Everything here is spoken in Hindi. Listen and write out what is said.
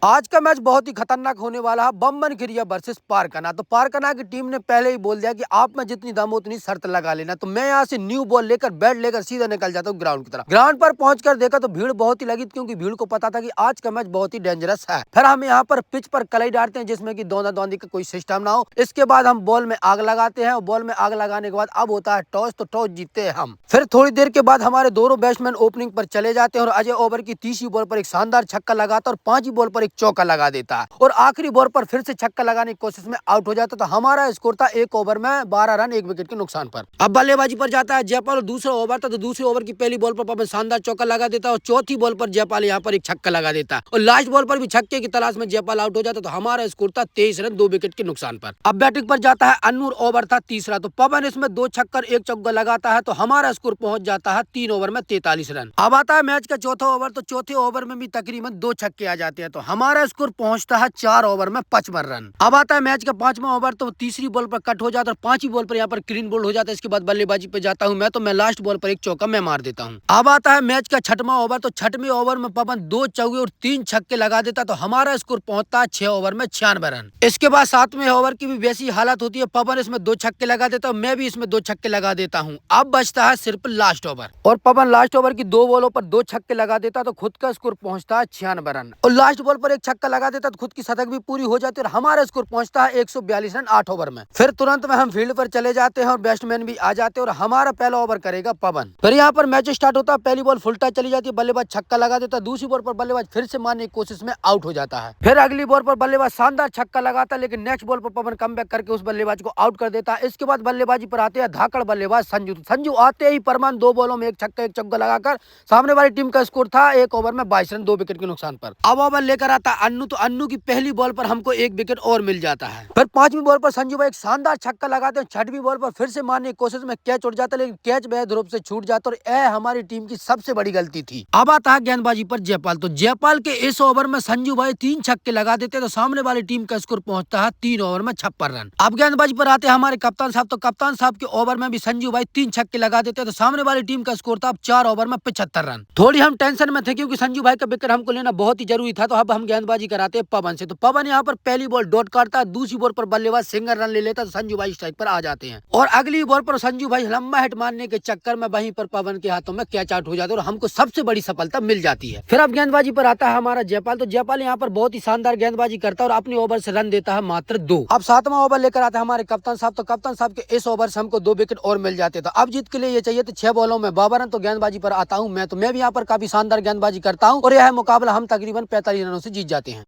आज का मैच बहुत ही खतरनाक होने वाला है। बम्बन खिरिया वर्सेस पारकना। तो पारकना की टीम ने पहले ही बोल दिया कि आप में जितनी दम हो उतनी शर्त लगा लेना। तो मैं यहाँ से न्यू बॉल लेकर बैट लेकर सीधा निकल जाता हूँ ग्राउंड की तरफ। ग्राउंड पर पहुंचकर देखा तो भीड़ बहुत ही लगी, क्योंकि भीड़ को पता था कि आज का मैच बहुत ही डेंजरस है। फिर हम यहाँ पर पिच पर कलई डालते हैं, जिसमें कि दौंदा दौंदी का कोई सिस्टम ना हो। इसके बाद हम बॉल में आग लगाते हैं और बॉल में आग लगाने के बाद अब होता है टॉस। तो टॉस जीतते हैं हम। फिर थोड़ी देर के बाद हमारे दोनों बैट्समैन ओपनिंग पर चले जाते हैं और अजय ओवर की तीसरी बॉल पर एक शानदार छक्का लगाता है और पांचवी बॉल पर एक चौका लगा देता है और आखिरी बॉल पर फिर से छक्का लगाने की कोशिश में आउट हो जाता। तो हमारा स्कोर था एक ओवर में 12 रन 1 विकेट के नुकसान पर। अब बल्लेबाजी पर जाता है जयपाल और दूसरा ओवर था। तो दूसरे ओवर की पहली बॉल पर पवन शानदार चौका लगा देता और चौथी बॉल पर जयपाल यहाँ पर एक छक्का लगा देता और लास्ट बॉल पर भी छक्के की तलाश में जयपाल आउट हो जाता। तो हमारा स्कोर था 23 रन 2 विकेट के नुकसान पर। अब बैटिंग पर जाता है अन्नूर, ओवर था तीसरा। तो पवन इसमें 2 छक्कर 1 चौका लगाता है। तो हमारा स्कोर पहुंच जाता है 3 ओवर में 43 रन। अब आता है मैच का चौथा ओवर। तो चौथे ओवर में भी तकरीबन 2 छक्के आ जाते हैं। तो हमारा स्कोर पहुंचता है 4 ओवर में 55 रन। अब आता है मैच का पांचवा ओवर। तो तीसरी बॉल पर कट हो जाता है और पांचवी बॉल पर यहाँ पर क्लीन बोल्ड हो जाता है। इसके बाद बल्लेबाजी पे जाता हूं मैं। तो मैं लास्ट बॉल पर एक चौका मैं मार देता हूं। अब आता है मैच का छठवां ओवर। तो छठवें ओवर में पवन 2 चौके और 3 छक्के लगा देता। तो हमारा स्कोर पहुंचता है 6 ओवर में 96 रन। इसके बाद सातवें ओवर की भी वैसी हालत होती है। पवन इसमें 2 छक्के लगा देता है, मैं भी इसमें 2 छक्के लगा देता हूँ। अब बचता है सिर्फ लास्ट ओवर और पवन लास्ट ओवर की 2 बॉलों पर 2 छक्के लगा देता। तो खुद का स्कोर पहुंचता है 96 रन और लास्ट बॉल पर एक छक्का लगा देता। तो खुद की शतक भी पूरी हो जाती है और हमारा स्कोर पहुंचता है 142 रन 8 ओवर में। फिर तुरंत में हम फील्ड पर चले जाते हैं और बैट्समैन भी आ जाते हैं और हमारा पहला ओवर करेगा पवन। फिर यहाँ पर मैच स्टार्ट होता है। पहली बॉल फुलटा चली जाती है, बल्लेबाज छक्का लगा देता है। दूसरी बॉल पर बल्लेबाज फिर से मारने की कोशिश में आउट हो जाता है। फिर अगली बॉल पर बल्लेबाज शानदार छक्का लगाता है, लेकिन नेक्स्ट बॉल पर पवन कमबैक करके उस बल्लेबाज को आउट कर देता है। इसके बाद बल्लेबाजी पर आते हैं धाकड़ बल्लेबाज संजू। संजू आते ही परमान 2 बॉलों में 1 छक्का 1 चौका लगाकर सामने वाली टीम का स्कोर था 1 ओवर में 22 रन 2 विकेट के नुकसान पर। अब ओवर लेकर आता है अन्नू। तो अन्नू की पहली बॉल पर हमको 1 विकेट और मिल जाता है। फिर पांचवी बॉल पर संजू भाई एक शानदार छक्का लगाते हैं। छठवीं बॉल पर फिर से मारने की कोशिश में कैच उड़ जाता है, लेकिन कैच बेहद रूप से छूट जाता और यह हमारी टीम की सबसे बड़ी गलती थी। अब आता है गेंदबाजी पर जयपाल। तो जयपाल के इस ओवर में संजू भाई 3 छक्के लगा देते हैं। तो सामने वाली टीम का स्कोर पहुंचता है 3 ओवर में 56 रन। अब गेंदबाजी पर आते हैं हमारे कप्तान साहब। तो कप्तान साहब के ओवर में भी संजू भाई 3 छक्के लगा देते हैं। तो सामने वाली टीम का स्कोर था 4 ओवर में 75 रन। थोड़ी हम टेंशन में थे, क्योंकि संजू भाई का विकेट हमको लेना बहुत ही जरूरी था। तो अब हम गेंदबाजी कराते हैं पवन से। तो पवन यहाँ पर पहली बॉल डॉट काटता है, दूसरी बॉल पर बल्लेबाज सिंगल रन ले लेता है। तो संजू भाई स्ट्राइक पर आ जाते हैं और अगली बॉल पर संजू भाई लंबा हिट मारने के चक्कर में वहीं पर पवन के हाथों में कैच आउट हो जाता है और हमको सबसे बड़ी सफलता मिल जाती है। फिर अब गेंदबाजी पर आता है हमारा जयपाल। तो जयपाल यहाँ पर बहुत ही शानदार गेंदबाजी करता है और अपने ओवर से रन देता है मात्र 2। अब 7वां ओवर लेकर आते हैं हमारे कप्तान साहब। तो कप्तान साहब के इस ओवर से हमको 2 विकेट और मिल जाते। तो अब जीत के लिए ये चाहिए तो 6 बॉलों में 52 रन। तो गेंदबाजी पर आता हूँ मैं। तो मैं भी यहाँ पर काफी शानदार गेंदबाजी करता हूँ और यह मुकाबला हम तकरीबन 45 रनों से जीत जाते हैं।